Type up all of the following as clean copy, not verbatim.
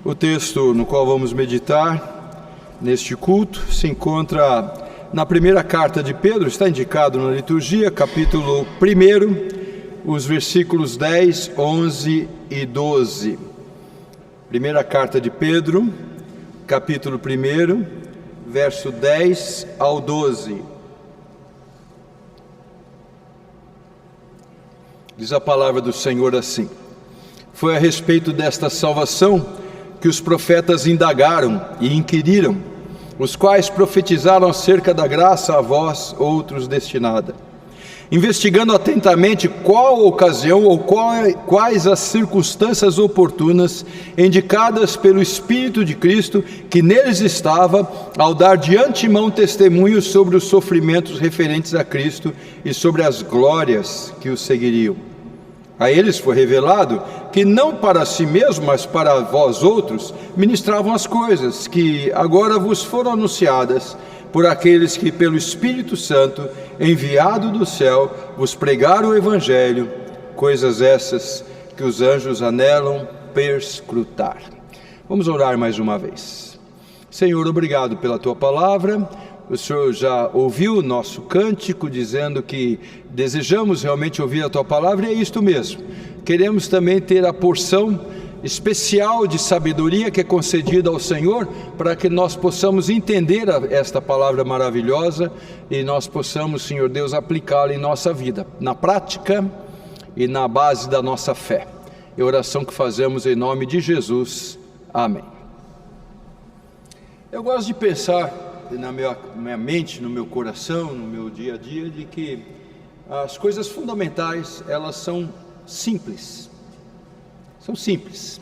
O texto no qual vamos meditar neste culto se encontra na primeira carta de Pedro, está indicado na liturgia, capítulo 1, os versículos 10, 11 e 12. Primeira carta de Pedro, capítulo 1, verso 10 ao 12. Diz a palavra do Senhor assim: foi a respeito desta salvação que os profetas indagaram e inquiriram, os quais profetizaram acerca da graça a vós outros destinada, investigando atentamente qual a ocasião ou quais as circunstâncias oportunas indicadas pelo Espírito de Cristo que neles estava, ao dar de antemão testemunho sobre os sofrimentos referentes a Cristo e sobre as glórias que os seguiriam. A eles foi revelado que não para si mesmo, mas para vós outros, ministravam as coisas que agora vos foram anunciadas por aqueles que pelo Espírito Santo, enviado do céu, vos pregaram o Evangelho, coisas essas que os anjos anelam perscrutar. Vamos orar mais uma vez. Senhor, obrigado pela Tua palavra. O Senhor já ouviu o nosso cântico dizendo que desejamos realmente ouvir a Tua palavra, e é isto mesmo. Queremos também ter a porção especial de sabedoria que é concedida ao Senhor, para que nós possamos entender esta palavra maravilhosa e nós possamos, Senhor Deus, aplicá-la em nossa vida, na prática e na base da nossa fé. É a oração que fazemos em nome de Jesus. Amém. Eu gosto de pensar na minha mente, no meu coração, no meu dia a dia, de que as coisas fundamentais, elas são simples. São simples.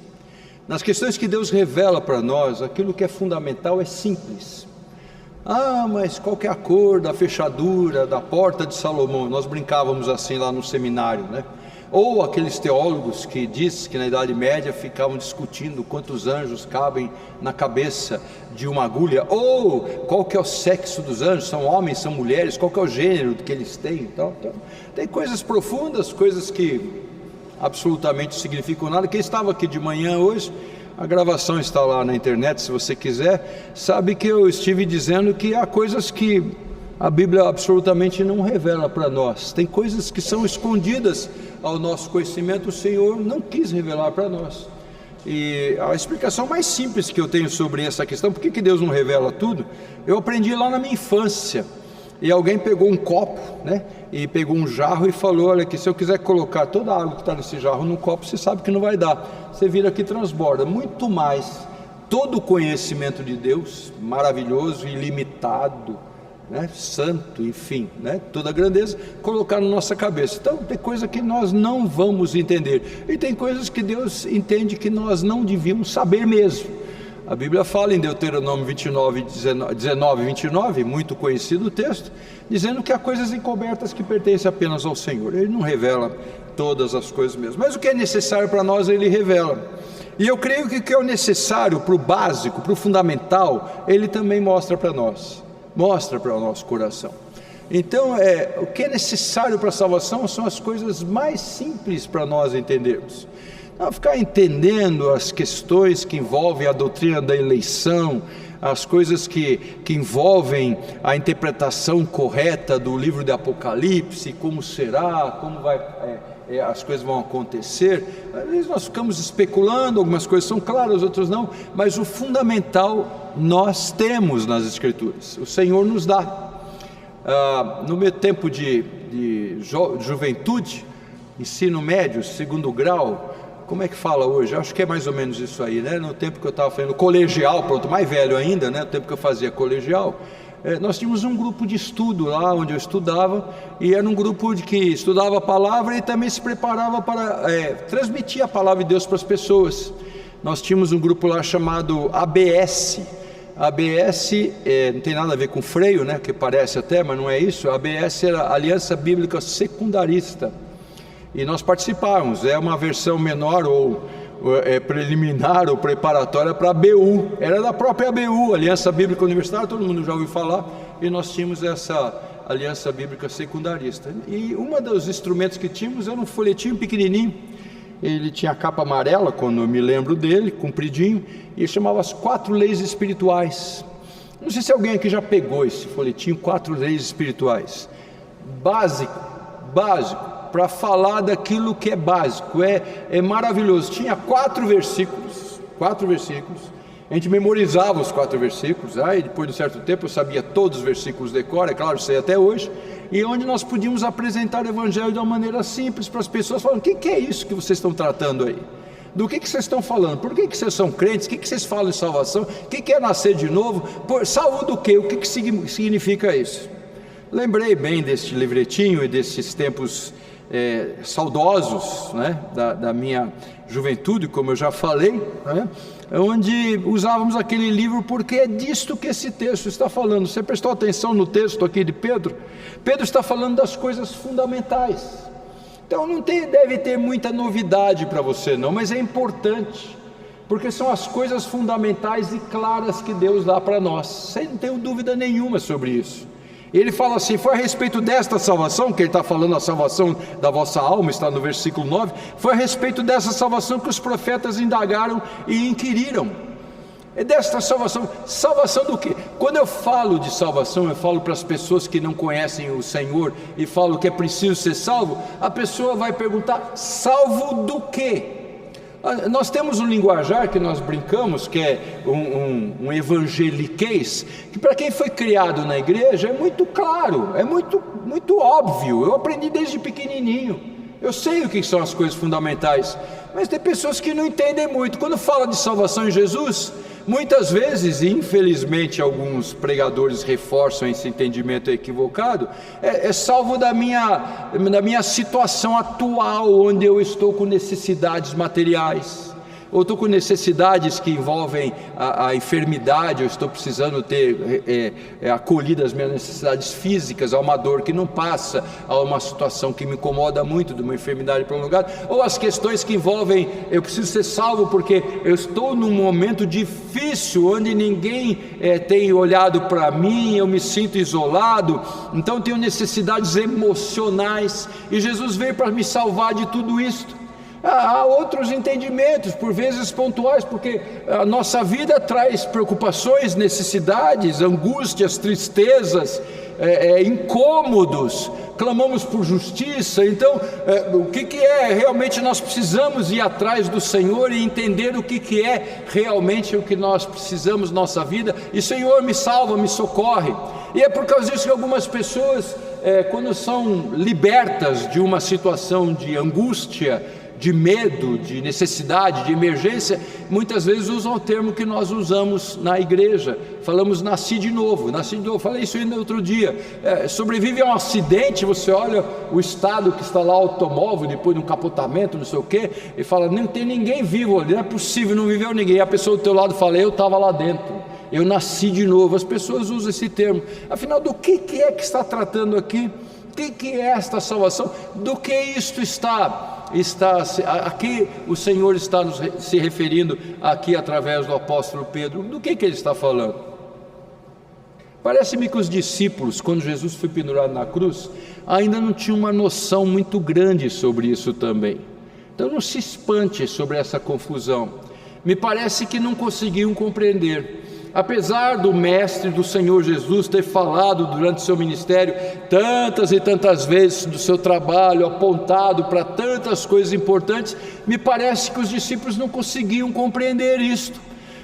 Nas questões que Deus revela para nós, aquilo que é fundamental é simples. Mas qual que é a cor da fechadura da porta de Salomão? Nós brincávamos assim lá no seminário, né? Ou aqueles teólogos que diz que na Idade Média ficavam discutindo quantos anjos cabem na cabeça de uma agulha, ou qual que é o sexo dos anjos, são homens, são mulheres, qual que é o gênero que eles têm. Então, tem coisas profundas, coisas que absolutamente significam nada. Quem estava aqui de manhã hoje, a gravação está lá na internet, se você quiser, sabe que eu estive dizendo que há coisas que a Bíblia absolutamente não revela para nós. Tem coisas que são escondidas ao nosso conhecimento, o Senhor não quis revelar para nós. E a explicação mais simples que eu tenho sobre essa questão, por que Deus não revela tudo, eu aprendi lá na minha infância. E alguém pegou um copo, né, e pegou um jarro e falou: olha aqui, se eu quiser colocar toda a água que está nesse jarro no copo, você sabe que não vai dar, você vira aqui e transborda. Muito mais, todo o conhecimento de Deus, maravilhoso, ilimitado, né, santo, enfim, né, toda a grandeza, colocar na nossa cabeça. Então tem coisa que nós não vamos entender, e tem coisas que Deus entende que nós não devíamos saber mesmo. A Bíblia fala em Deuteronômio 19, 29, muito conhecido o texto, dizendo que há coisas encobertas que pertencem apenas ao Senhor. Ele não revela todas as coisas mesmo, mas o que é necessário para nós Ele revela. E eu creio que o que é necessário para o básico, para o fundamental, Ele também mostra para nós, mostra para o nosso coração. Então o que é necessário para a salvação são as coisas mais simples para nós entendermos. Não ficar entendendo as questões que envolvem a doutrina da eleição, as coisas que envolvem a interpretação correta do livro de Apocalipse, como será, como as coisas vão acontecer. Às vezes nós ficamos especulando, algumas coisas são claras, outras não, mas o fundamental nós temos nas Escrituras, o Senhor nos dá. No meu tempo de juventude, ensino médio, segundo grau, como é que fala hoje? Acho que é mais ou menos isso aí, né? No tempo que eu estava fazendo colegial, pronto, mais velho ainda, né? No tempo que eu fazia colegial, nós tínhamos um grupo de estudo lá onde eu estudava, e era um grupo que estudava a palavra e também se preparava para transmitir a palavra de Deus para as pessoas. Nós tínhamos um grupo lá chamado ABS. ABS não tem nada a ver com freio, né? Que parece até, mas não é isso. A ABS era a Aliança Bíblica Secundarista. E nós participávamos, é uma versão menor ou preliminar ou preparatória para a ABU, era da própria ABU, Aliança Bíblica Universitária, todo mundo já ouviu falar, e nós tínhamos essa Aliança Bíblica Secundarista. E um dos instrumentos que tínhamos era um folhetinho pequenininho, Ele tinha a capa amarela, quando eu me lembro dele, compridinho, e chamava As 4 Leis Espirituais. Não sei se alguém aqui já pegou esse folhetinho, 4 Leis Espirituais. Básico, para falar daquilo que é básico, é maravilhoso. Tinha 4 versículos, a gente memorizava os 4 versículos, aí depois de um certo tempo eu sabia todos os versículos de cor, é claro, sei até hoje, e onde nós podíamos apresentar o Evangelho de uma maneira simples para as pessoas, falando: o que é isso que vocês estão tratando aí? Do que vocês estão falando? Por que vocês são crentes? O que vocês falam de salvação? O que é nascer de novo? Salvo do quê? O que significa isso? Lembrei bem deste livretinho e desses tempos saudosos, né, da minha juventude, como eu já falei, né, onde usávamos aquele livro, porque é disto que esse texto está falando. Você prestou atenção no texto aqui de Pedro? Pedro está falando das coisas fundamentais. Então não deve ter muita novidade para você não, mas é importante, porque são as coisas fundamentais e claras que Deus dá para nós. Você não tem dúvida nenhuma sobre isso. Ele fala assim: foi a respeito desta salvação, que ele está falando, a salvação da vossa alma, está no versículo 9, foi a respeito dessa salvação que os profetas indagaram e inquiriram. É desta salvação. Salvação do quê? Quando eu falo de salvação, eu falo para as pessoas que não conhecem o Senhor e falo que é preciso ser salvo, a pessoa vai perguntar: salvo do quê? Nós temos um linguajar que nós brincamos, que é um evangeliquez, que para quem foi criado na igreja é muito claro, é muito óbvio. Eu aprendi desde pequenininho, eu sei o que são as coisas fundamentais, mas tem pessoas que não entendem muito. Quando fala de salvação em Jesus, muitas vezes, e infelizmente alguns pregadores reforçam esse entendimento equivocado, é salvo da minha situação atual, onde eu estou com necessidades materiais, ou estou com necessidades que envolvem a enfermidade, eu estou precisando ter acolhido as minhas necessidades físicas, a uma dor que não passa, a uma situação que me incomoda muito, de uma enfermidade prolongada, ou as questões que envolvem, eu preciso ser salvo porque eu estou num momento difícil, onde ninguém tem olhado para mim, eu me sinto isolado, então tenho necessidades emocionais, e Jesus veio para me salvar de tudo isso. Há outros entendimentos, por vezes pontuais, porque a nossa vida traz preocupações, necessidades, angústias, tristezas, incômodos, clamamos por justiça. Então o que é realmente? Nós precisamos ir atrás do Senhor e entender o que é realmente o que nós precisamos na nossa vida, e Senhor, me salva, me socorre. E é por causa disso que algumas pessoas, quando são libertas de uma situação de angústia, de medo, de necessidade, de emergência, muitas vezes usam o termo que nós usamos na igreja, falamos nasci de novo, falei isso ainda outro dia. Sobrevive a um acidente, você olha o estado que está lá, o automóvel, depois de um capotamento, não sei o que, e fala: não tem ninguém vivo ali, não é possível, não viveu ninguém. E a pessoa do teu lado fala: eu estava lá dentro, eu nasci de novo. As pessoas usam esse termo. Afinal, do que é que está tratando aqui? O que é esta salvação? Do que isto a que o Senhor está se referindo aqui através do apóstolo Pedro? Do que ele está falando? Parece-me que os discípulos, quando Jesus foi pendurado na cruz, ainda não tinham uma noção muito grande sobre isso também. Então não se espante sobre essa confusão. Me parece que não conseguiam compreender. Apesar do Mestre, do Senhor Jesus, ter falado durante seu ministério tantas e tantas vezes do seu trabalho, apontado para tantas coisas importantes, me parece que os discípulos não conseguiam compreender isto.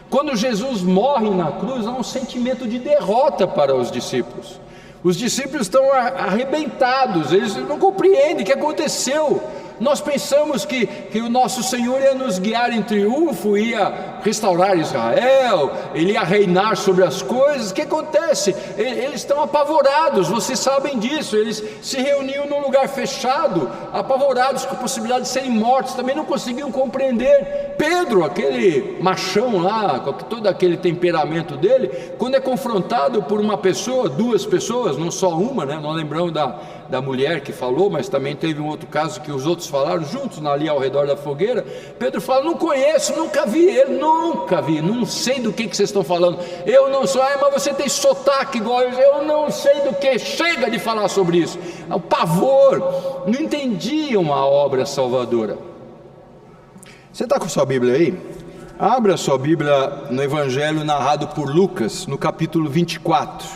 Quando Jesus morre na cruz, há um sentimento de derrota para os discípulos. Os discípulos estão arrebentados, eles não compreendem o que aconteceu. Nós pensamos que o nosso Senhor ia nos guiar em triunfo, ia restaurar Israel, Ele ia reinar sobre as coisas. O que acontece? Eles estão apavorados, vocês sabem disso. Eles se reuniam num lugar fechado, apavorados com a possibilidade de serem mortos, também não conseguiam compreender. Pedro, aquele machão lá, com todo aquele temperamento dele, quando é confrontado por uma pessoa, 2 pessoas, não só uma, né? Não lembramos da mulher que falou, mas também teve um outro caso que os outros falaram juntos ali ao redor da fogueira. Pedro fala: não conheço, nunca vi ele, não sei do que vocês estão falando. Eu não sou, mas você tem sotaque igual eu não sei do que, chega de falar sobre isso. O pavor, não entendiam a obra salvadora. Você está com sua Bíblia aí? Abra a sua Bíblia no Evangelho narrado por Lucas, no capítulo 24.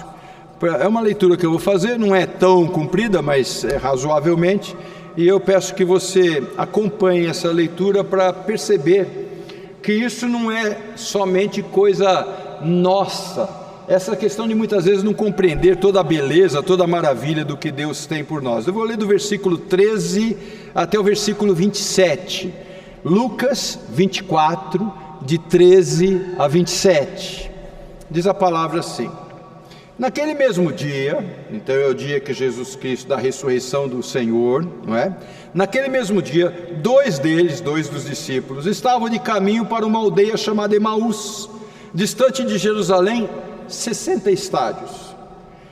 É uma leitura que eu vou fazer, não é tão comprida, mas é razoavelmente. E eu peço que você acompanhe essa leitura para perceber que isso não é somente coisa nossa. Essa questão de muitas vezes não compreender toda a beleza, toda a maravilha do que Deus tem por nós. Eu vou ler do versículo 13 até o versículo 27. Lucas 24, de 13 a 27. Diz a palavra assim: naquele mesmo dia, então é o dia que Jesus Cristo, da ressurreição do Senhor, não é? Naquele mesmo dia, dois dos discípulos, estavam de caminho para uma aldeia chamada Emaús, distante de Jerusalém, 60 estádios.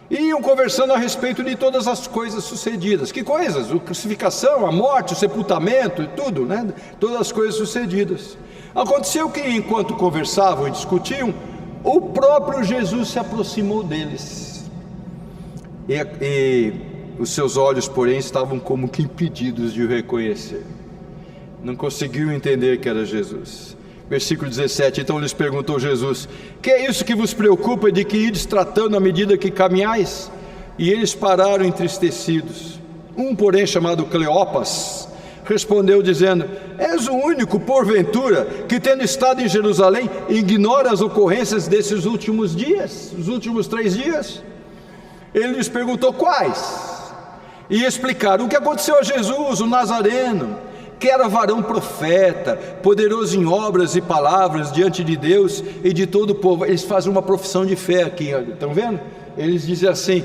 E iam conversando a respeito de todas as coisas sucedidas. Que coisas? A crucificação, a morte, o sepultamento e tudo, né? Todas as coisas sucedidas. Aconteceu que enquanto conversavam e discutiam, o próprio Jesus se aproximou deles. E os seus olhos, porém, estavam como que impedidos de o reconhecer. Não conseguiam entender que era Jesus. Versículo 17, então lhes perguntou Jesus: que é isso que vos preocupa de que ides tratando à medida que caminhais? E eles pararam entristecidos. Um, porém, chamado Cleopas, respondeu dizendo: és o único, porventura, que tendo estado em Jerusalém, ignora as ocorrências desses últimos dias, os últimos 3 dias? Ele lhes perguntou quais? E explicaram o que aconteceu a Jesus, o Nazareno, que era varão profeta, poderoso em obras e palavras diante de Deus e de todo o povo. Eles fazem uma profissão de fé aqui, estão vendo? Eles dizem assim: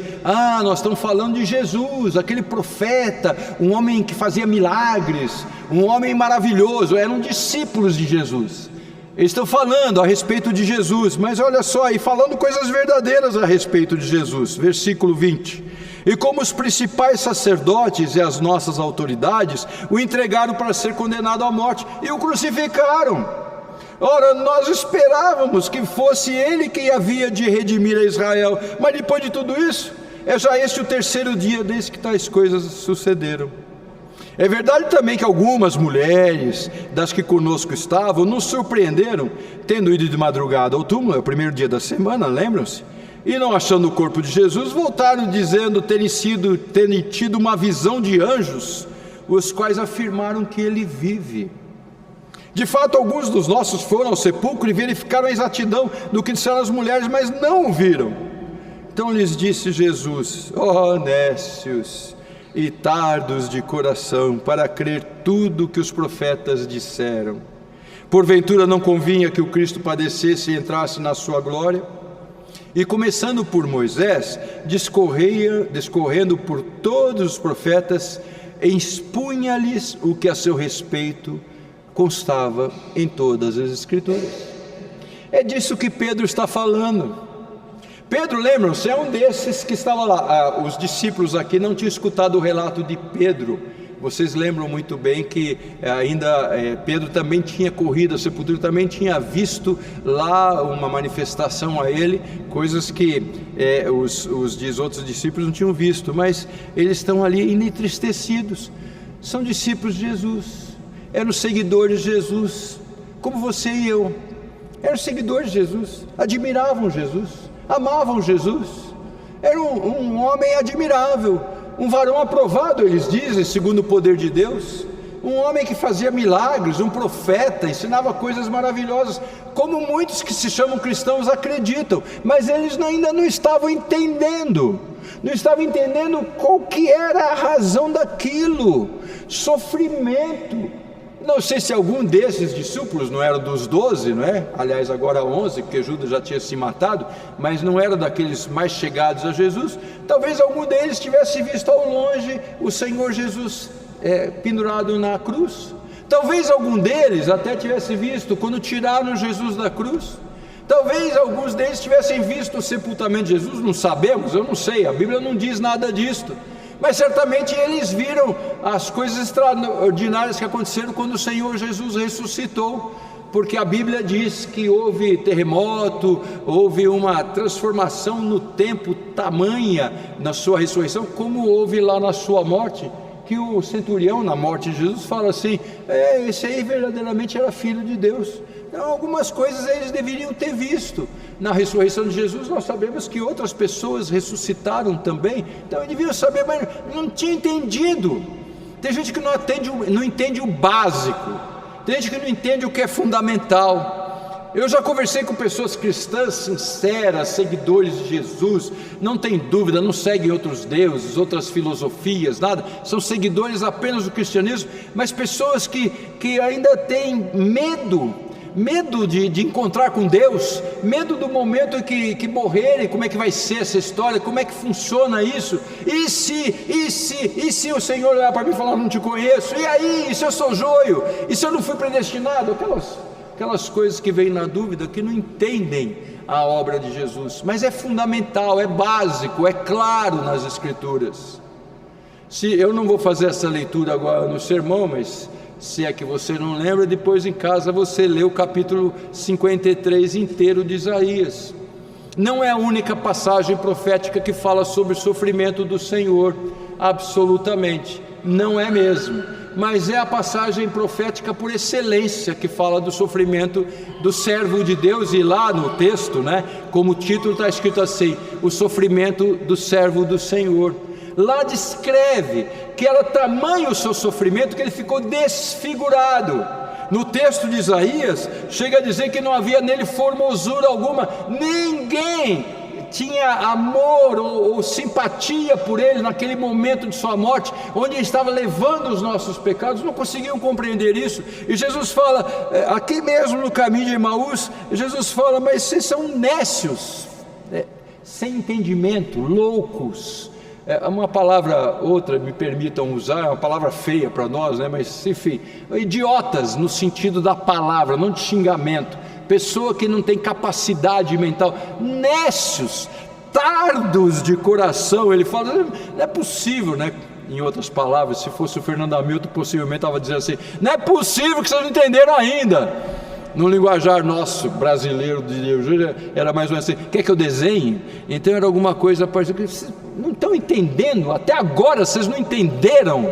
nós estamos falando de Jesus, aquele profeta, um homem que fazia milagres, um homem maravilhoso. Eram discípulos de Jesus. Eles estão falando a respeito de Jesus, mas olha só, e falando coisas verdadeiras a respeito de Jesus. Versículo 20: e como os principais sacerdotes e as nossas autoridades o entregaram para ser condenado à morte e o crucificaram. Ora, nós esperávamos que fosse ele quem havia de redimir a Israel, mas depois de tudo isso, é já este o 3º dia desde que tais coisas sucederam. É verdade também que algumas mulheres das que conosco estavam nos surpreenderam, tendo ido de madrugada ao túmulo, é o 1º dia da semana, lembram-se? E não achando o corpo de Jesus, voltaram dizendo terem tido uma visão de anjos, os quais afirmaram que ele vive. De fato, alguns dos nossos foram ao sepulcro e verificaram a exatidão do que disseram as mulheres, mas não o viram. Então lhes disse Jesus: ó nécios e tardos de coração, para crer tudo que os profetas disseram. Porventura não convinha que o Cristo padecesse e entrasse na sua glória? E começando por Moisés, discorrendo por todos os profetas, expunha-lhes o que a seu respeito constava em todas as Escrituras. É disso que Pedro está falando. Pedro, lembram-se, é um desses que estava lá. Os discípulos aqui não tinham escutado o relato de Pedro. Vocês lembram muito bem que ainda Pedro também tinha corrido à sepultura, também tinha visto lá uma manifestação a ele, coisas que os outros discípulos não tinham visto, mas eles estão ali entristecidos. São discípulos de Jesus, eram seguidores de Jesus, como você e eu. Eram seguidores de Jesus, admiravam Jesus, amavam Jesus. Era um homem admirável, um varão aprovado, eles dizem, segundo o poder de Deus, um homem que fazia milagres, um profeta, ensinava coisas maravilhosas, como muitos que se chamam cristãos acreditam, mas eles ainda não estavam entendendo qual que era a razão daquilo. Sofrimento. Não sei se algum desses discípulos, não era dos 12, não é? Aliás, agora 11, porque Judas já tinha se matado, mas não era daqueles mais chegados a Jesus. Talvez algum deles tivesse visto ao longe o Senhor Jesus pendurado na cruz. Talvez algum deles até tivesse visto quando tiraram Jesus da cruz. Talvez alguns deles tivessem visto o sepultamento de Jesus, não sabemos, eu não sei, a Bíblia não diz nada disto. Mas certamente eles viram as coisas extraordinárias que aconteceram quando o Senhor Jesus ressuscitou, porque a Bíblia diz que houve terremoto, houve uma transformação no tempo tamanha na sua ressurreição, como houve lá na sua morte. que o centurião, na morte de Jesus, fala assim: esse aí verdadeiramente era filho de Deus. Então, algumas coisas eles deveriam ter visto. Na ressurreição de Jesus, nós sabemos que outras pessoas ressuscitaram também, então eles deviam saber, mas não tinha entendido. Tem gente que não entende o básico, tem gente que não entende o que é fundamental. Eu já conversei com pessoas cristãs sinceras, seguidores de Jesus, não tem dúvida, não seguem outros deuses, outras filosofias, nada, são seguidores apenas do cristianismo, mas pessoas que ainda têm medo de encontrar com Deus, medo do momento que morrerem, como é que vai ser essa história, como é que funciona isso, e se o Senhor olhar para mim e falar: não te conheço, e aí, e se eu sou joio, e se eu não fui predestinado, aquelas coisas que vêm na dúvida, que não entendem a obra de Jesus, mas é fundamental, é básico, é claro nas Escrituras. Se eu não vou fazer essa leitura agora no sermão, mas se é que você não lembra, depois em casa você lê o capítulo 53 inteiro de Isaías. Não é a única passagem profética que fala sobre o sofrimento do Senhor, absolutamente, não é mesmo, mas é a passagem profética por excelência que fala do sofrimento do servo de Deus. E lá no texto, como o título está escrito assim: o sofrimento do servo do Senhor. Lá descreve que era tamanho o seu sofrimento que ele ficou desfigurado. No texto de Isaías, chega a dizer que não havia nele formosura alguma, ninguém tinha amor ou simpatia por ele naquele momento de sua morte, onde ele estava levando os nossos pecados. Não conseguiam compreender isso, e Jesus fala, aqui mesmo no caminho de Emaús, Jesus fala: mas vocês são nécios, sem entendimento, loucos. Uma palavra, outra, me permitam usar, é uma palavra feia para nós, mas enfim, idiotas no sentido da palavra, não de xingamento. Pessoa que não tem capacidade mental, nécios, tardos de coração. Ele fala: não é possível, em outras palavras, se fosse o Fernando Hamilton, possivelmente estava dizendo assim: não é possível que vocês não entenderam ainda. No linguajar nosso, brasileiro, era mais ou menos assim: quer que eu desenhe? Então era alguma coisa parecida, que vocês não estão entendendo, até agora vocês não entenderam.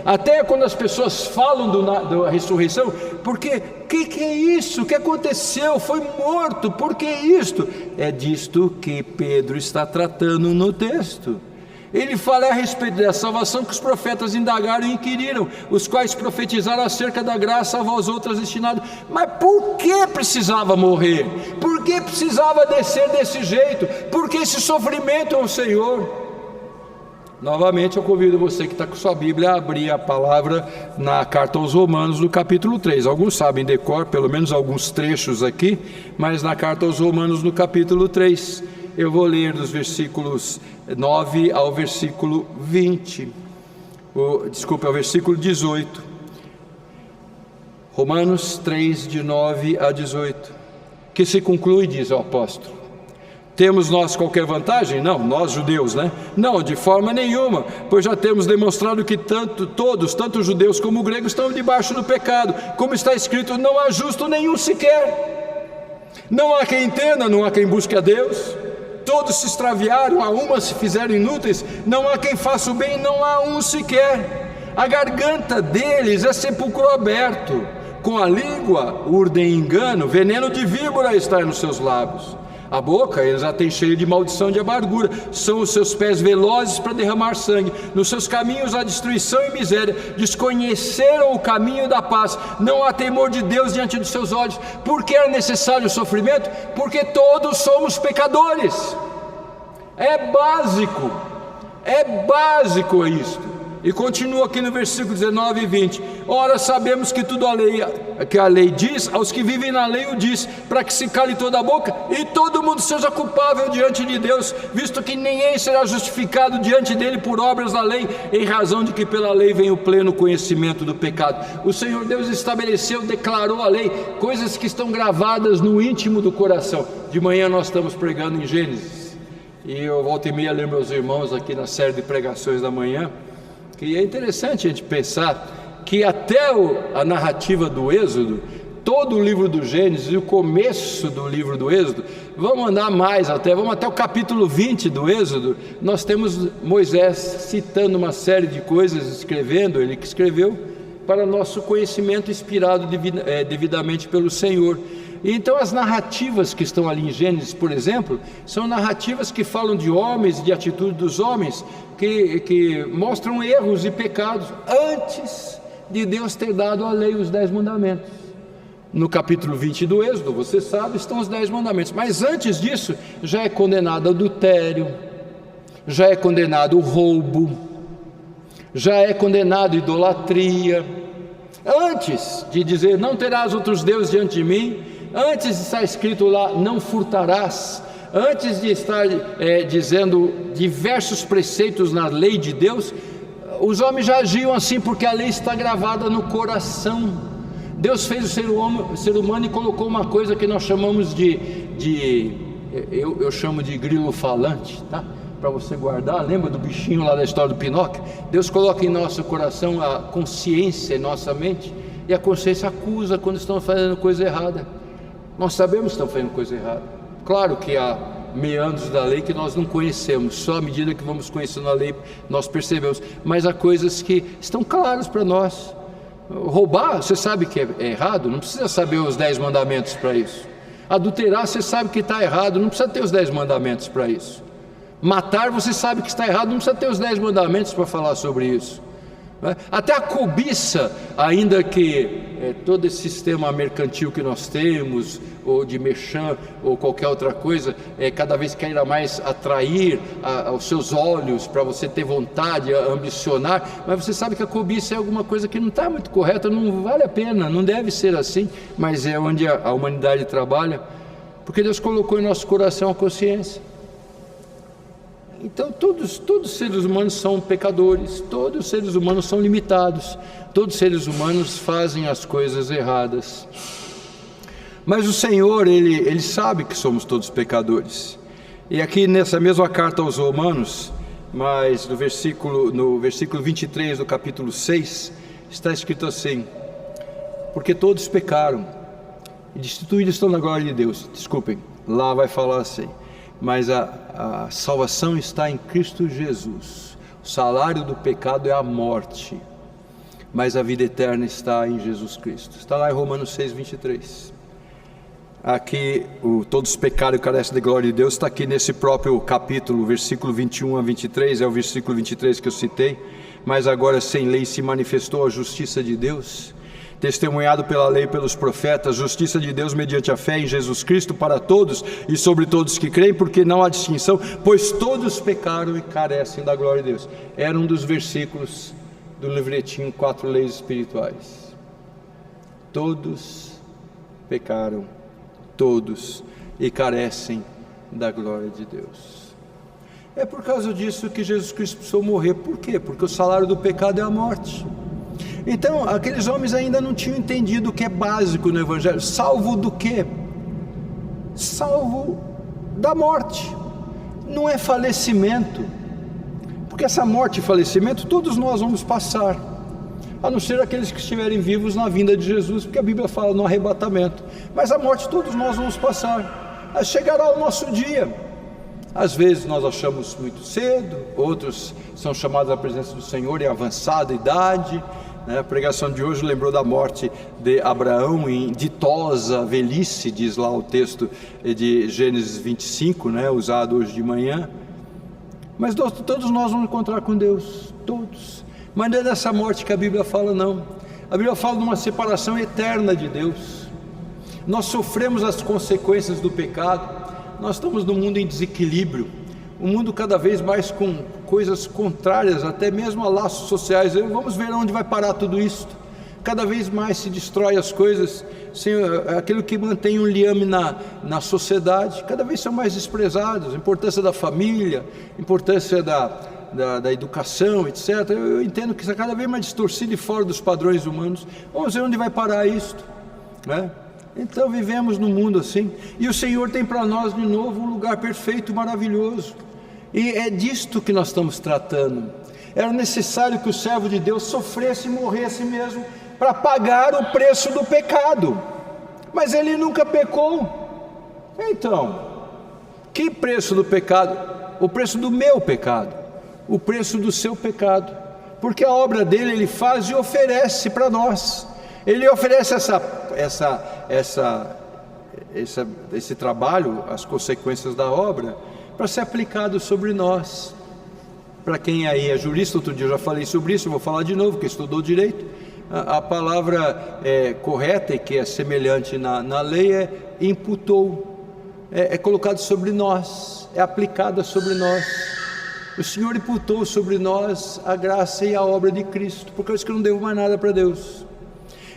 Até quando as pessoas falam da ressurreição, porque que é isso? O que aconteceu? Foi morto, por que isto? É disto que Pedro está tratando no texto. Ele fala a respeito da salvação que os profetas indagaram e inquiriram, os quais profetizaram acerca da graça a vós outras destinada. Mas por que precisava morrer? Por que precisava descer desse jeito? Por que esse sofrimento ao Senhor? Novamente eu convido você que está com sua Bíblia a abrir a palavra na carta aos Romanos, no capítulo 3. Alguns sabem de cor, pelo menos alguns trechos aqui, mas na carta aos Romanos, no capítulo 3, eu vou ler dos versículos 9 ao versículo 20, ao versículo 18. Romanos 3, de 9 a 18, que se conclui, diz o apóstolo: temos nós qualquer vantagem? Não, nós judeus, Não, de forma nenhuma, pois já temos demonstrado que todos, tanto judeus como gregos, estão debaixo do pecado. Como está escrito: não há justo nenhum sequer. Não há quem entenda, não há quem busque a Deus. Todos se extraviaram, a uma se fizeram inúteis. Não há quem faça o bem, não há um sequer. A garganta deles é sepulcro aberto. Com a língua urdem engano, veneno de víbora está nos seus lábios. A boca eles a têm cheia de maldição e de amargura. São os seus pés velozes para derramar sangue. Nos seus caminhos há destruição e miséria. Desconheceram o caminho da paz. Não há temor de Deus diante dos seus olhos. Por que era necessário o sofrimento? Porque todos somos pecadores. É básico isto. E continua aqui no versículo 19 e 20: ora sabemos que tudo que a lei diz, aos que vivem na lei o diz, para que se cale toda a boca e todo mundo seja culpável diante de Deus, visto que ninguém será justificado diante dele por obras da lei, em razão de que pela lei vem o pleno conhecimento do pecado. O Senhor Deus estabeleceu, declarou a lei, coisas que estão gravadas no íntimo do coração. De manhã nós estamos pregando em Gênesis, e eu volto e meia ler meus irmãos aqui na série de pregações da manhã. E é interessante a gente pensar que até a narrativa do Êxodo todo o livro do Gênesis e o começo do livro do Êxodo, vamos andar mais vamos até o capítulo 20 do Êxodo, nós temos Moisés citando uma série de coisas, escrevendo, ele que escreveu, para nosso conhecimento, inspirado devidamente pelo Senhor. E então as narrativas que estão ali em Gênesis, por exemplo, são narrativas que falam de homens e de atitude dos homens, que mostram erros e pecados antes de Deus ter dado a lei, os 10 mandamentos. No capítulo 20 do Êxodo, você sabe, estão os 10 mandamentos, mas antes disso já é condenado adultério, já é condenado o roubo, já é condenado idolatria. Antes de dizer não terás outros deuses diante de mim, antes de estar escrito lá não furtarás, antes de estar dizendo diversos preceitos na lei de Deus, os homens já agiam assim, porque a lei está gravada no coração. Deus fez o ser humano e colocou uma coisa que nós chamamos eu chamo de grilo falante, tá? Para você guardar, lembra do bichinho lá da história do Pinóquio? Deus coloca em nosso coração a consciência, em nossa mente, e a consciência acusa quando estamos fazendo coisa errada. Nós sabemos que estamos fazendo coisa errada. Claro que há meandros da lei que nós não conhecemos, só à medida que vamos conhecendo a lei nós percebemos, mas há coisas que estão claras para nós. Roubar, você sabe que é errado, não precisa saber os 10 mandamentos para isso. Adulterar, você sabe que está errado, não precisa ter os 10 mandamentos para isso. Matar, você sabe que está errado, não precisa ter os 10 mandamentos para falar sobre isso. Até a cobiça, ainda que todo esse sistema mercantil que nós temos, ou de merchan, ou qualquer outra coisa, cada vez queira mais atrair aos seus olhos, para você ter vontade, ambicionar, mas você sabe que a cobiça é alguma coisa que não está muito correta, não vale a pena, não deve ser assim, mas é onde a humanidade trabalha, porque Deus colocou em nosso coração a consciência. Então todos os seres humanos são pecadores, todos os seres humanos são limitados, todos os seres humanos fazem as coisas erradas, mas o Senhor, Ele sabe que somos todos pecadores. E aqui nessa mesma carta aos Romanos, mas no versículo 23 do capítulo 6, está escrito assim: porque todos pecaram e destituídos estão da glória de Deus. Desculpem, lá vai falar assim: mas a salvação está em Cristo Jesus. O salário do pecado é a morte, mas a vida eterna está em Jesus Cristo. Está lá em Romanos 6, 23. Aqui, todos pecaram e carecem da glória de Deus, está aqui nesse próprio capítulo, versículo 21 a 23, é o versículo 23 que eu citei. Mas agora sem lei se manifestou a justiça de Deus, testemunhado pela lei e pelos profetas, justiça de Deus mediante a fé em Jesus Cristo para todos e sobre todos que creem, porque não há distinção, pois todos pecaram e carecem da glória de Deus. Era um dos versículos do livretinho 4 Leis Espirituais. Todos pecaram, todos, e carecem da glória de Deus. É por causa disso que Jesus Cristo precisou morrer. Por quê? Porque o salário do pecado é a morte. Então, aqueles homens ainda não tinham entendido o que é básico no Evangelho. Salvo do quê? Salvo da morte. Não é falecimento, porque essa morte e falecimento todos nós vamos passar, a não ser aqueles que estiverem vivos na vinda de Jesus, porque a Bíblia fala no arrebatamento. Mas a morte todos nós vamos passar. Chegará o nosso dia. Às vezes nós achamos muito cedo, outros são chamados à presença do Senhor em avançada idade. A pregação de hoje lembrou da morte de Abraão em ditosa velhice, diz lá o texto de Gênesis 25, usado hoje de manhã. Mas todos nós vamos encontrar com Deus, todos. Mas não é dessa morte que a Bíblia fala, não. A Bíblia fala de uma separação eterna de Deus. Nós sofremos as consequências do pecado. Nós estamos num mundo em desequilíbrio, um mundo cada vez mais com coisas contrárias, até mesmo a laços sociais. Vamos ver onde vai parar tudo isso. Cada vez mais se destrói as coisas, aquilo que mantém um liame na sociedade, cada vez são mais desprezados. A importância da família, a importância da educação, etc. Eu entendo que isso é cada vez mais distorcido e fora dos padrões humanos. Vamos ver onde vai parar isto, Então vivemos num mundo assim, e o Senhor tem para nós de novo um lugar perfeito, maravilhoso, e é disto que nós estamos tratando. Era necessário que o servo de Deus sofresse e morresse mesmo, para pagar o preço do pecado. mas ele nunca pecou. Então, que preço do pecado? O preço do meu pecado, o preço do seu pecado, porque a obra dele ele faz e oferece para nós. Ele oferece esse trabalho, as consequências da obra, para ser aplicado sobre nós. Para quem aí é jurista, outro dia eu já falei sobre isso, eu vou falar de novo, que estudou direito. A palavra correta e que é semelhante na lei é imputou, é colocado sobre nós, é aplicada sobre nós. O Senhor imputou sobre nós a graça e a obra de Cristo, porque eu disse que eu não devo mais nada para Deus.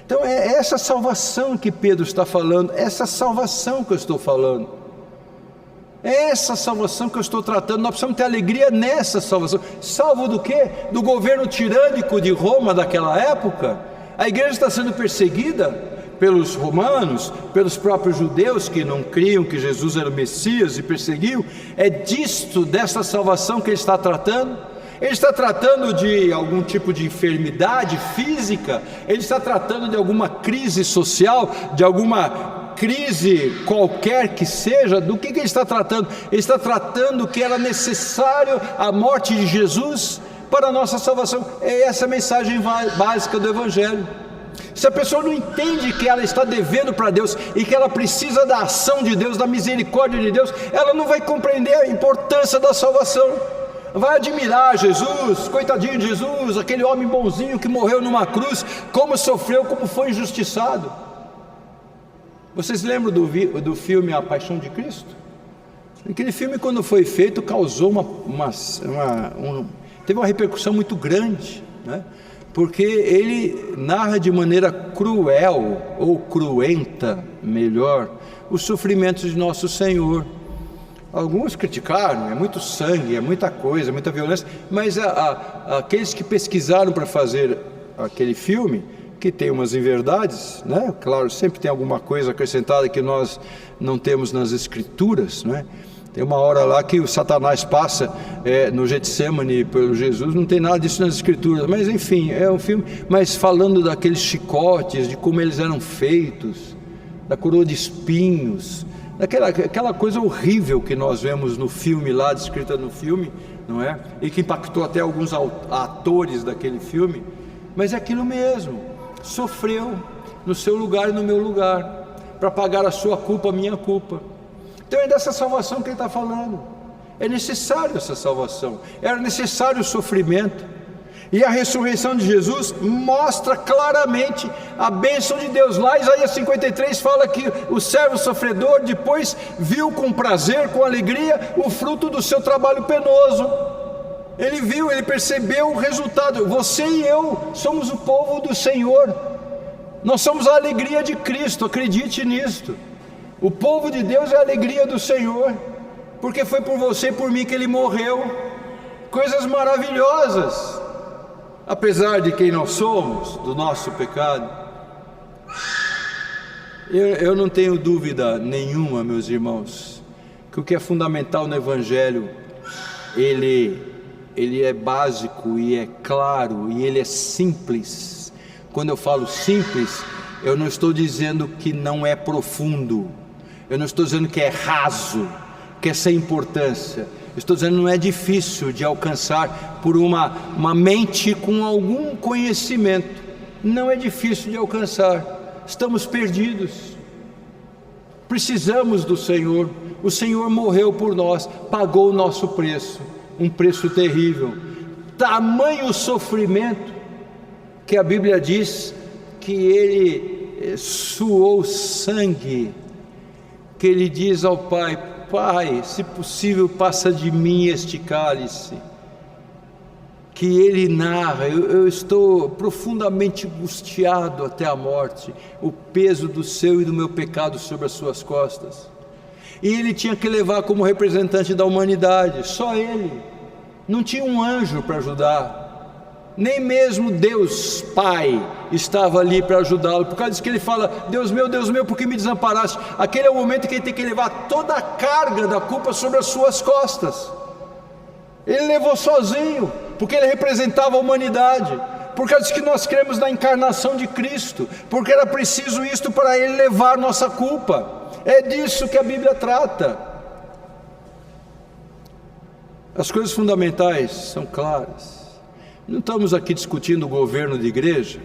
Então é essa salvação que Pedro está falando, essa salvação que eu estou falando, é essa salvação que eu estou tratando. Nós precisamos ter alegria nessa salvação. Salvo do quê? Do governo tirânico de Roma daquela época. A igreja está sendo perseguida pelos romanos, pelos próprios judeus que não criam que Jesus era o Messias e perseguiam. É dessa salvação que ele está tratando. Ele está tratando de algum tipo de enfermidade física, ele está tratando de alguma crise social, de alguma crise qualquer que seja. Do que ele está tratando? Ele está tratando que era necessário a morte de Jesus para a nossa salvação. É essa a mensagem básica do Evangelho. Se a pessoa não entende que ela está devendo para Deus e que ela precisa da ação de Deus, da misericórdia de Deus, ela não vai compreender a importância da salvação. Vai admirar Jesus, coitadinho de Jesus, aquele homem bonzinho que morreu numa cruz, como sofreu, como foi injustiçado. Vocês lembram do filme A Paixão de Cristo? Aquele filme, quando foi feito, causou teve uma repercussão muito grande, né? Porque ele narra de maneira cruel, ou cruenta, melhor, os sofrimentos de nosso Senhor. Alguns criticaram, é muito sangue, é muita coisa, muita violência, mas aqueles que pesquisaram para fazer aquele filme, que tem umas inverdades, né? Claro, sempre tem alguma coisa acrescentada que nós não temos nas Escrituras, né? Tem uma hora lá que o Satanás passa no Getsemane pelo Jesus, não tem nada disso nas Escrituras, mas enfim, é um filme, mas falando daqueles chicotes, de como eles eram feitos, da coroa de espinhos, aquela coisa horrível que nós vemos no filme lá, descrita no filme, não é? E que impactou até alguns atores daquele filme, mas é aquilo mesmo, sofreu no seu lugar e no meu lugar, para pagar a sua culpa, a minha culpa. Então é dessa salvação que ele está falando. É necessário essa salvação, era necessário o sofrimento. E a ressurreição de Jesus mostra claramente a bênção de Deus. Lá Isaías 53 fala que o servo sofredor depois viu com prazer, com alegria, o fruto do seu trabalho penoso. Ele viu, ele percebeu o resultado. Você e eu somos o povo do Senhor. Nós somos a alegria de Cristo, acredite nisto. O povo de Deus é a alegria do Senhor, porque foi por você e por mim que Ele morreu. Coisas maravilhosas, apesar de quem nós somos, do nosso pecado. Eu não tenho dúvida nenhuma, meus irmãos, que o que é fundamental no Evangelho, ele é básico e é claro e ele é simples. Quando eu falo simples, eu não estou dizendo que não é profundo, eu não estou dizendo que é raso, que é sem importância. Estou dizendo que não é difícil de alcançar por uma mente com algum conhecimento. Não é difícil de alcançar. Estamos perdidos. Precisamos do Senhor. O Senhor morreu por nós, pagou o nosso preço, um preço terrível. Tamanho sofrimento que a Bíblia diz que Ele suou sangue, que Ele diz ao Pai: Pai, se possível, passa de mim este cálice. Que Ele narra, eu estou profundamente angustiado até a morte, o peso do seu e do meu pecado sobre as suas costas. E Ele tinha que levar como representante da humanidade, só Ele, não tinha um anjo para ajudar, nem mesmo Deus Pai estava ali para ajudá-lo, por causa disso que ele fala: Deus meu, por que me desamparaste? Aquele é o momento que ele tem que levar toda a carga da culpa sobre as suas costas. Ele levou sozinho, porque ele representava a humanidade. Por causa que nós cremos na encarnação de Cristo, porque era preciso isto para Ele levar nossa culpa. É disso que a Bíblia trata. As coisas fundamentais são claras. Não estamos aqui discutindo o governo de igreja,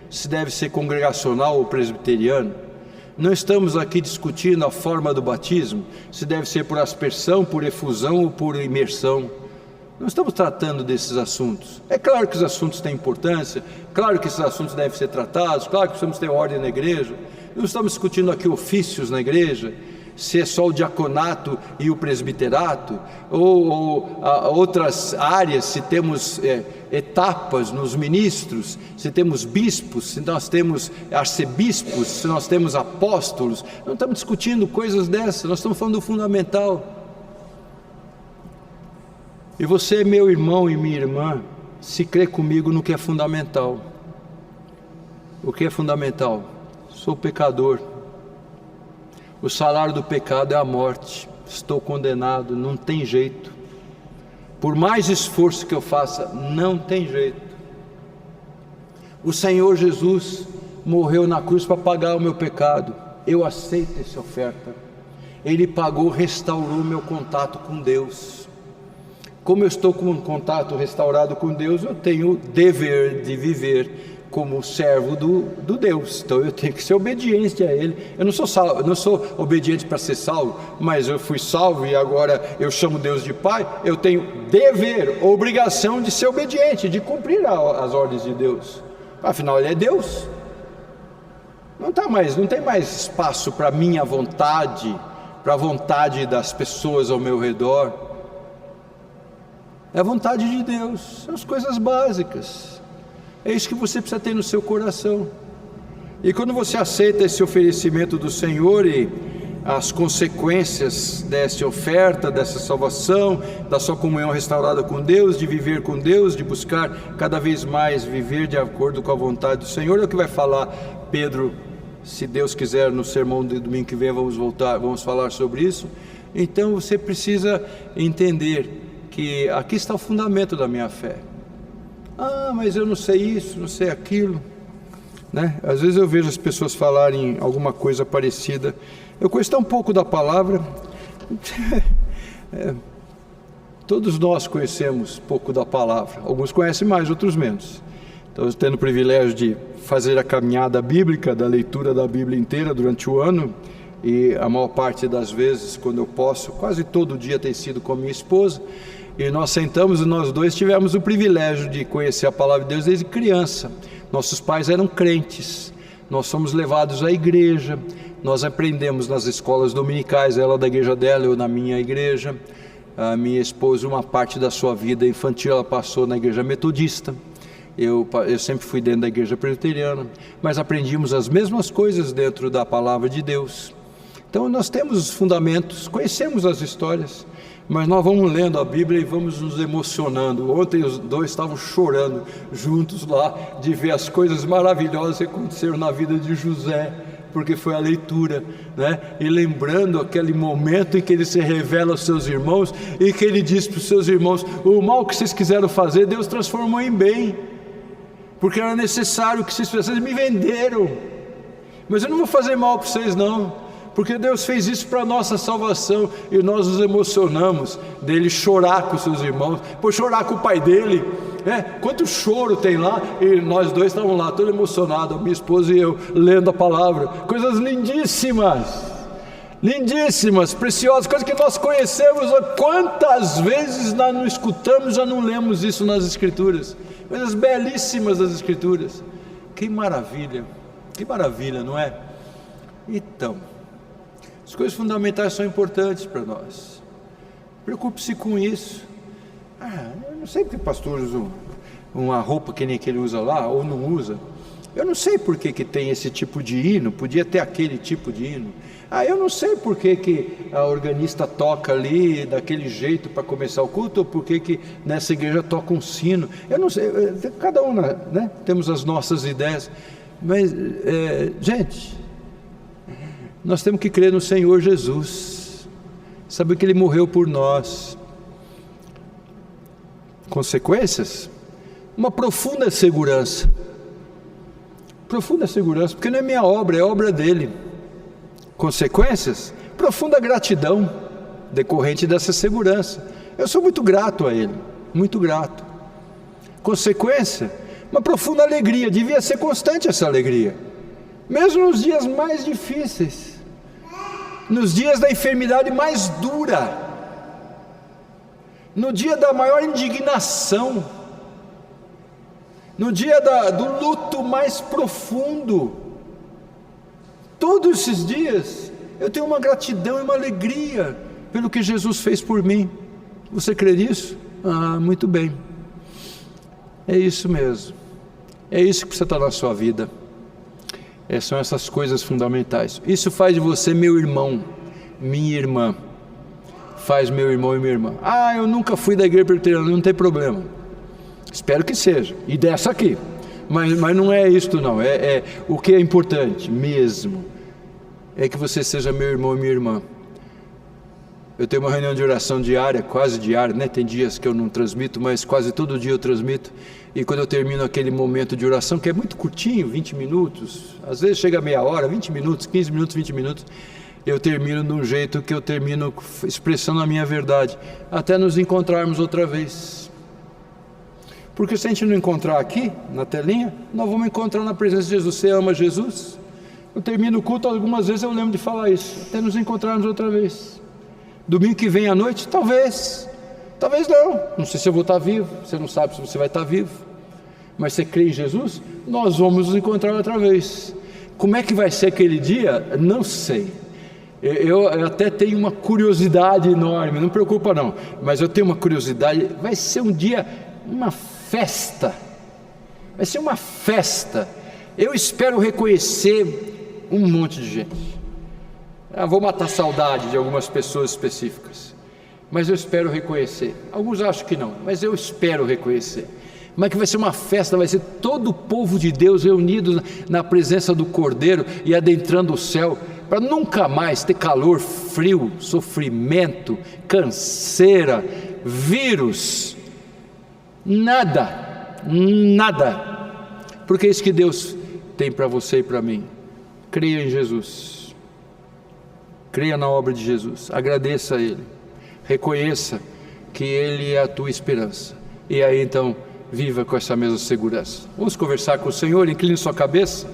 se deve ser congregacional ou presbiteriano. Não estamos aqui discutindo a forma do batismo, se deve ser por aspersão, por efusão ou por imersão. Não estamos tratando desses assuntos. É claro que os assuntos têm importância, claro que esses assuntos devem ser tratados, claro que precisamos ter ordem na igreja. Não estamos discutindo aqui ofícios na igreja, se é só o diaconato e o presbiterato, ou outras áreas, se temos etapas nos ministros, se temos bispos, se nós temos arcebispos, se nós temos apóstolos. Não estamos discutindo coisas dessas, nós estamos falando do fundamental. E você, meu irmão e minha irmã, se crê comigo no que é fundamental. O que é fundamental? Sou pecador. O salário do pecado é a morte. Estou condenado, não tem jeito. Por mais esforço que eu faça, não tem jeito. O Senhor Jesus morreu na cruz para pagar o meu pecado. Eu aceito essa oferta. Ele pagou, restaurou meu contato com Deus. Como eu estou com um contato restaurado com Deus, eu tenho o dever de viver como servo do Deus. Então eu tenho que ser obediente a Ele. Eu não sou obediente para ser salvo, mas eu fui salvo e agora eu chamo Deus de Pai. Eu tenho dever, obrigação de ser obediente, de cumprir as ordens de Deus. Afinal, Ele é Deus. Não tem mais espaço para minha vontade, para a vontade das pessoas ao meu redor. É a vontade de Deus, são as coisas básicas. É isso que você precisa ter no seu coração. E quando você aceita esse oferecimento do Senhor e as consequências dessa oferta, dessa salvação, da sua comunhão restaurada com Deus, de viver com Deus, de buscar cada vez mais viver de acordo com a vontade do Senhor, é o que vai falar Pedro, se Deus quiser, no sermão de domingo que vem vamos falar sobre isso. Então você precisa entender que aqui está o fundamento da minha fé. Mas eu não sei isso, não sei aquilo, né? Às vezes eu vejo as pessoas falarem alguma coisa parecida. Eu conheço tão pouco da palavra. Todos nós conhecemos pouco da palavra. Alguns conhecem mais, outros menos. Então, tendo o privilégio de fazer a caminhada bíblica, da leitura da Bíblia inteira durante o ano, e a maior parte das vezes, quando eu posso, quase todo dia tem sido com a minha esposa, e nós sentamos e nós dois tivemos o privilégio de conhecer a palavra de Deus desde criança. Nossos pais eram crentes, nós fomos levados à igreja, nós aprendemos nas escolas dominicais, ela da igreja dela, eu na minha igreja. A minha esposa, uma parte da sua vida infantil, ela passou na igreja metodista. Eu sempre fui dentro da igreja presbiteriana, mas aprendimos as mesmas coisas dentro da palavra de Deus. Então nós temos os fundamentos, conhecemos as histórias, mas nós vamos lendo a Bíblia e vamos nos emocionando. Ontem os dois estavam chorando juntos lá, de ver as coisas maravilhosas que aconteceram na vida de José, porque foi a leitura, né? E lembrando aquele momento em que ele se revela aos seus irmãos, e que ele diz para os seus irmãos: o mal que vocês quiseram fazer, Deus transformou em bem, porque era necessário que vocês me venderam, mas eu não vou fazer mal para vocês não, porque Deus fez isso para a nossa salvação. E nós nos emocionamos dele chorar com seus irmãos, por chorar com o pai dele, né? Quanto choro tem lá, e nós dois estávamos lá, todos emocionados, minha esposa e eu, lendo a palavra, coisas lindíssimas, lindíssimas, preciosas, coisas que nós conhecemos. Quantas vezes nós não escutamos, já não lemos isso nas Escrituras, coisas belíssimas das Escrituras. Que maravilha, não é? Então, as coisas fundamentais são importantes para nós. Preocupe-se com isso. Eu não sei porque o pastor usa uma roupa que nem que ele usa lá, ou não usa. Eu não sei por que tem esse tipo de hino, podia ter aquele tipo de hino. Eu não sei por que a organista toca ali daquele jeito para começar o culto, ou por que nessa igreja toca um sino. Eu não sei, cada um, né? Temos as nossas ideias. Mas, gente, nós temos que crer no Senhor Jesus, saber que Ele morreu por nós. Consequências? uma profunda segurança. Profunda segurança, porque não é minha obra, é obra dele. Consequências? Profunda gratidão decorrente dessa segurança. Eu sou muito grato a ele, muito grato. Consequência? Uma profunda alegria, devia ser constante essa alegria, mesmo nos dias mais difíceis, nos dias da enfermidade mais dura, no dia da maior indignação, no dia do luto mais profundo. Todos esses dias eu tenho uma gratidão e uma alegria pelo que Jesus fez por mim. Você crê nisso? Ah, muito bem. É isso mesmo. É isso que precisa estar na sua vida. São essas coisas fundamentais. Isso faz de você meu irmão, minha irmã. Faz meu irmão e minha irmã. Ah, eu nunca fui da igreja presbiteriana, não tem problema. Espero que seja. E dessa aqui. Mas não é isto não. O que é importante mesmo é que você seja meu irmão e minha irmã. Eu tenho uma reunião de oração diária, quase diária, né? Tem dias que eu não transmito, mas quase todo dia eu transmito. E quando eu termino aquele momento de oração, que é muito curtinho, 20 minutos, às vezes chega a meia hora, 20 minutos, 15 minutos, 20 minutos, eu termino de um jeito que eu termino expressando a minha verdade, até nos encontrarmos outra vez. Porque se a gente não encontrar aqui, na telinha, nós vamos encontrar na presença de Jesus. Você ama Jesus? Eu termino o culto, algumas vezes eu lembro de falar isso, até nos encontrarmos outra vez. Domingo que vem à noite, talvez não sei se eu vou estar vivo, você não sabe se você vai estar vivo, mas você crê em Jesus? Nós vamos nos encontrar outra vez. Como é que vai ser aquele dia? Não sei. Eu até tenho uma curiosidade enorme, não preocupa não, mas eu tenho uma curiosidade. Vai ser um dia, uma festa, vai ser uma festa. Eu espero reconhecer um monte de gente. Vou matar saudade de algumas pessoas específicas, mas eu espero reconhecer. Alguns acham que não, mas eu espero reconhecer. Mas que vai ser uma festa, vai ser todo o povo de Deus reunido na presença do Cordeiro e adentrando o céu, para nunca mais ter calor, frio, sofrimento, canseira, vírus, nada, porque é isso que Deus tem para você e para mim. Creia em Jesus. Creia na obra de Jesus, agradeça a Ele, reconheça que Ele é a tua esperança, e aí então viva com essa mesma segurança. Vamos conversar com o Senhor, incline sua cabeça.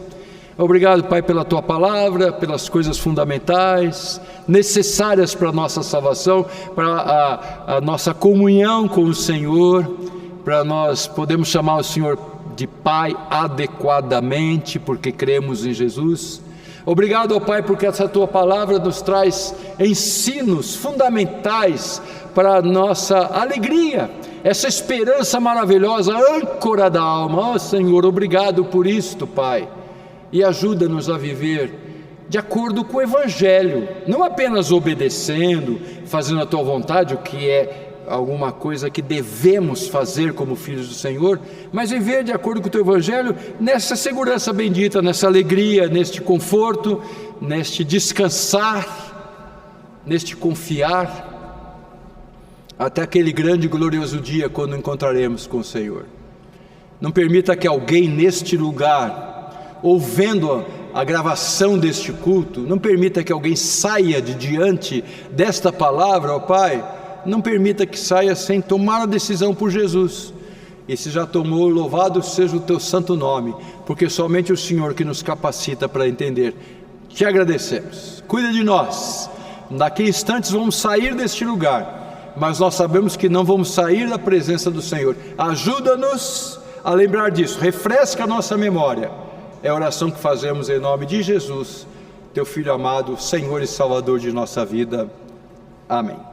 Obrigado, Pai, pela tua palavra, pelas coisas fundamentais, necessárias para a nossa salvação, para a nossa comunhão com o Senhor, para nós podermos chamar o Senhor de Pai adequadamente, porque cremos em Jesus. Obrigado, ó Pai, porque essa tua palavra nos traz ensinos fundamentais para a nossa alegria, essa esperança maravilhosa, âncora da alma. Ó Senhor, obrigado por isto, Pai, e ajuda-nos a viver de acordo com o Evangelho, não apenas obedecendo, fazendo a tua vontade, o que é alguma coisa que devemos fazer como filhos do Senhor, mas viver de acordo com o teu Evangelho, nessa segurança bendita, nessa alegria, neste conforto, neste descansar, neste confiar, até aquele grande e glorioso dia quando encontraremos com o Senhor. Não permita que alguém neste lugar, ouvindo a gravação deste culto, não permita que alguém saia de diante desta palavra, ó Pai, não permita que saia sem tomar a decisão por Jesus. E se já tomou, louvado seja o teu santo nome, porque somente o Senhor que nos capacita para entender. Te agradecemos, cuida de nós. Daqui a instantes vamos sair deste lugar, mas nós sabemos que não vamos sair da presença do Senhor. Ajuda-nos a lembrar disso, refresca a nossa memória. É a oração que fazemos em nome de Jesus, teu Filho amado, Senhor e Salvador de nossa vida. Amém.